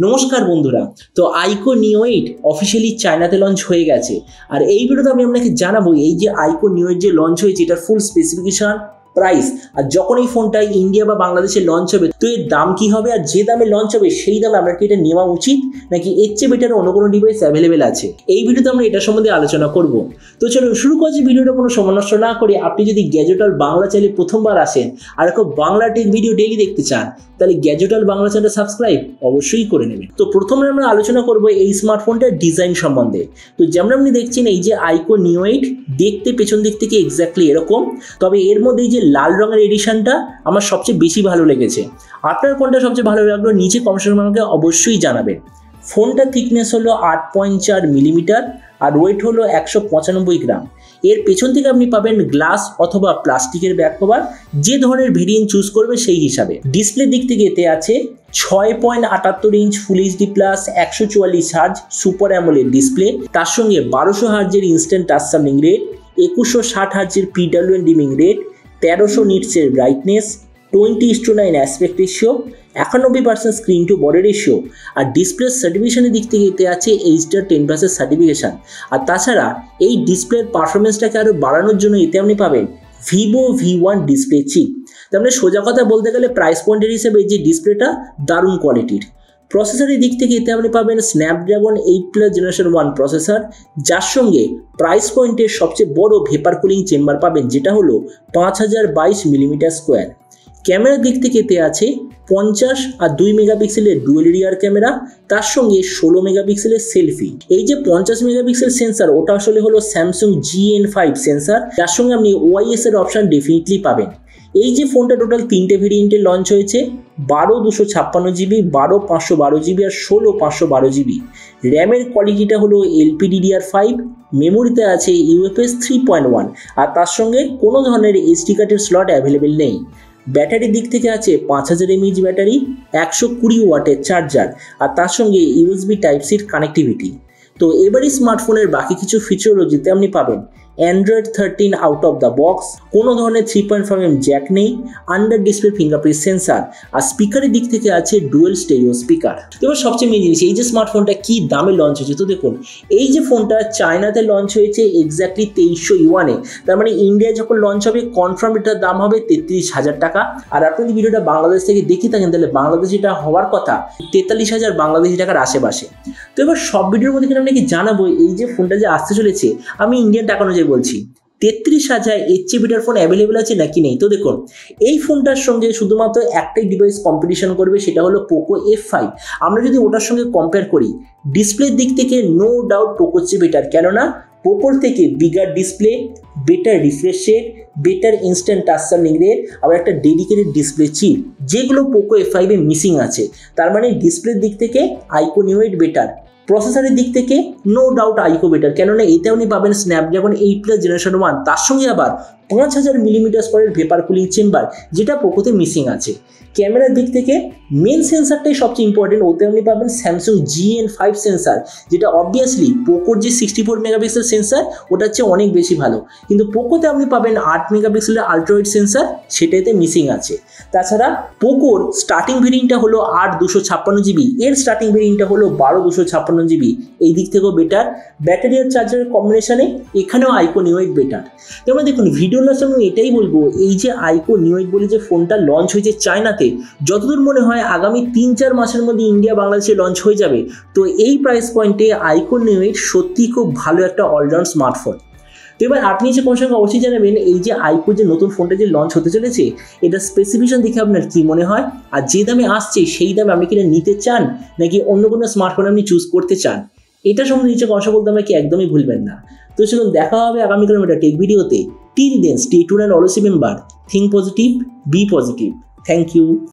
নমস্কার বন্ধুরা, তো IQOO Neo 8 অফিসিয়ালি চায়নাতে লঞ্চ হয়ে গেছে। আর এই ভিডিওতে আমি আপনাকে জানাবো এই যে IQOO Neo 8 যে লঞ্চ হয়েছে এটার ফুল স্পেসিফিকেশন, প্রাইস, আর যখন এই ফোনটা ইন্ডিয়া বা বাংলাদেশে লঞ্চ হবে তো এর দাম কি হবে, আর যে দামে লঞ্চ হবে সেই দামে আমরা কি এটা নেওয়া উচিত নাকি এর চেয়ে বেটার অন্য কোনো ডিভাইস অ্যাভেলেবেল আছে, এই ভিডিওতে আমরা এটা সম্বন্ধে আলোচনা করব। তো চলুন শুরু করছি ভিডিওটা কোনো সময় নষ্ট না করে। আপনি যদি গ্যাজেট ওয়ার্ল্ড বাংলা চ্যানেলে প্রথমবার আসেন আর খুব বাংলা টেক ভিডিও ডেইলি দেখতে চান তাহলে গ্যাজেট ওয়ার্ল্ড বাংলা চ্যানেলটা সাবস্ক্রাইব অবশ্যই করে নেবেন। তো প্রথমে আমরা আলোচনা করব এই স্মার্টফোনটার ডিজাইন সম্বন্ধে। তো যেমন আপনি দেখছেন এই যে IQOO Neo 8 দেখতে পেছন দিক থেকে এক্স্যাক্টলি এরকম, তবে এর মধ্যে এই যে লাল রঙের এডিশনটা আমার সবচেয়ে বেশি ভালো লেগেছে। আপনার কোনটা সবচেয়ে ভালো লাগলো নিচে কমেন্ট সেকশনে আমাকে অবশ্যই জানাবেন। ফোনটার থিকনেস হলো 8.4 মিলিমিটার আর ওয়েট হলো 195 গ্রাম। এর পেছন থেকে আপনি পাবেন গ্লাস অথবা প্লাস্টিকের ব্যাক কভার, যে ধরনের ভেরিয়েন্ট চুজ করবে সেই হিসাবে। ডিসপ্লে দিক থেকে এতে আছে 6.78 inch full HD plus 144 hertz super AMOLED display, তার সঙ্গে 1200 হার্জের ইনস্ট্যান্ট টাচ সামনিং রেট, 2160 হার্জের PWM ডিমিং রেট, 1300 নিটসের brightness, 20:9 aspect ratio, 91% screen to body ratio. আর ডিসপ্লে সার্টিফিকেশনের দিক থেকে এতে আছে HDR10+ সার্টিফিকেশন। আর তাছাড়া এই ডিসপ্লের পারফরমেন্সটাকে আরও বাড়ানোর জন্য এতে আপনি পাবেন VIVO V1 ডিসপ্লে চিপ। তার মানে সোজা কথা বলতে গেলে প্রাইস পয়েন্টের হিসেবে এই যে ডিসপ্লেটা দারুণ কোয়ালিটির। প্রসেসরের দিক থেকে এতে আপনি পাবেন স্ন্যাপড্রাগন 8+ জেনারেশন 1 প্রসেসর, যার সঙ্গে প্রাইস পয়েন্টের সবচেয়ে বড় ভেপার কুলিং চেম্বার পাবেন যেটা হলো 5022 মিলিমিটার স্কোয়ার। ক্যামেরার দিক থেকে এতে আছে 50 আর 2 মেগাপিক্সেলের ডুয়েল রিয়ার ক্যামেরা, তার সঙ্গে 16 মেগাপিক্সেলের সেলফি। এই যে 50 মেগাপিক্সেল সেন্সার ওটা আসলে হলো স্যামসাং GN5 সেন্সার, যার সঙ্গে আপনি OIS এর অপশান ডেফিনেটলি পাবেন। এই যে ফোনটা টোটাল 3টে ভেরিয়েন্টে লঞ্চ হয়েছে, 12/256 GB, 12/512 GB আর 16/512 GB। র্যামের কোয়ালিটিটা হলো LPDDR5, মেমোরিতে আছে UFS 3.1 আর তার সঙ্গে কোনো ধরনের SD কার্ডের স্লট অ্যাভেলেবেল নেই। ব্যাটারির দিক থেকে আছে 5000 mAh ব্যাটারি, 120 ওয়াটের চার্জার আর তার সঙ্গে USB Type-C কানেক্টিভিটি। তো এবারই স্মার্টফোনের বাকি কিছু ফিচার যেতে আপনি পাবেন Android 13 out of the box, কোনো ধরনের 3.5mm জ্যাক নেই, আন্ডার ডিসপ্লে ফিঙ্গারপ্রিন্ট সেন্সার আর স্পিকারের দিক থেকে আছে ডুয়েল স্টেরিও স্পিকার। এবার সবচেয়ে মেন জিনিস এই যে স্মার্টফোনটা কি দামে লঞ্চ হয়েছে। তো দেখুন এই যে ফোনটা চায়নাতে লঞ্চ হয়েছে এক্স্যাক্টলি 2300 ইউয়ানে, তার মানে ইন্ডিয়ায় যখন লঞ্চ হবে কনফার্ম এটার দাম হবে 33,000 টাকা। আর আপনি যদি ভিডিওটা বাংলাদেশ থেকে দেখে থাকেন তাহলে বাংলাদেশে এটা হওয়ার কথা 43,000 বাংলাদেশি টাকার আশেপাশে। তো এবার সব ভিডিওর মধ্যে আপনাকে জানাবো এই যে ফোনটা যে আসতে চলেছে আমি ইন্ডিয়ান টাকা অনুযায়ী বলছি 33,000 এর চেয়ে বেটার ফোন অ্যাভেলেবেল আছে নাকি নেই। তো দেখুন এই ফোনটার সঙ্গে শুধুমাত্র একটাই ডিভাইস কম্পিটিশন করবে, সেটা হলো পোকো F5। আমরা যদি ওটার সঙ্গে কম্পেয়ার করি ডিসপ্লের দিক থেকে নো ডাউট পোকোর চেয়ে বেটার, কেননা পোকোর থেকে bigger display, better refresh rate, better instant touch সামনিং রেট, আবার একটা ডেডিকেটেড ডিসপ্লে চিপ, যেগুলো পোকো F5 এ মিসিং আছে। তার মানে ডিসপ্লের দিক থেকে IQOO Neo 8 বেটার, প্রসেসরের দিক থেকে নো ডাউট IQOO বেটার, কেননা এতে আপনি পাবেন স্ন্যাপড্রাগন 8+ জেনারেশন 1, তার সঙ্গে আবার 5000 মিলিমিটার স্কোয়ারের ভেপার কুলিং চেম্বার, যেটা পোকোতে মিসিং আছে। ক্যামেরার দিক থেকে মেন সেন্সারটাই সবচেয়ে ইম্পর্টেন্ট, ওতে আপনি পাবেন স্যামসাং GN5 সেন্সার, যেটা অবভিয়াসলি পোকোর যে 64 মেগাপিক্সেল সেন্সার ওটার চেয়ে অনেক বেশি ভালো, কিন্তু পোকোতে আপনি পাবেন 8 মেগাপিক্সেলের আলট্রাওয়াইড সেন্সার, সেটাতে মিসিং আছে। তাছাড়া পোকোর স্টার্টিং ভেরিয়েন্টটা হলো 8/256 GB, এর স্টার্টিং ভেরিয়েন্টটা হলো 12/256 GB, এই দিক থেকেও বেটার। ব্যাটারি আর চার্জারের কম্বিনেশনে এখানেও IQOO Neo 8 বেটার। তারপরে দেখুন ভিডিও লাস্টে আমি এটাই বলবো এই যে IQOO Neo 8 বলে যে ফোনটা লঞ্চ হয়েছে চায়নাতে, যতদূর মনে হয় আগামী 3-4 মাসের মধ্যে ইন্ডিয়া বাংলাদেশে লঞ্চ হয়ে যাবে। তো এই প্রাইস পয়েন্টে IQOO Neo 8 সত্যি খুব ভালো একটা অলরাউন্ড স্মার্টফোন। তো এবার আপনি এসে কোন সঙ্গে অবশ্যই জানাবেন এই যে IQOO যে নতুন ফোনটা যে লঞ্চ হতে চলেছে এটা স্পেসিফিকেশন দেখে আপনার কি মনে হয়, আর যে দামে আসছে সেই দামে আপনি কিনা নিতে চান নাকি অন্য কোনো স্মার্টফোন আপনি চুজ করতে চান, এটা সম্বন্ধে নিচে কথা বলতে আমাকে একদমই ভুলবেন না। তো সেরকম দেখা হবে আগামীকাল একটা টেক ভিডিওতে। Till then stay tuned and always remember, think positive, be positive. Thank you.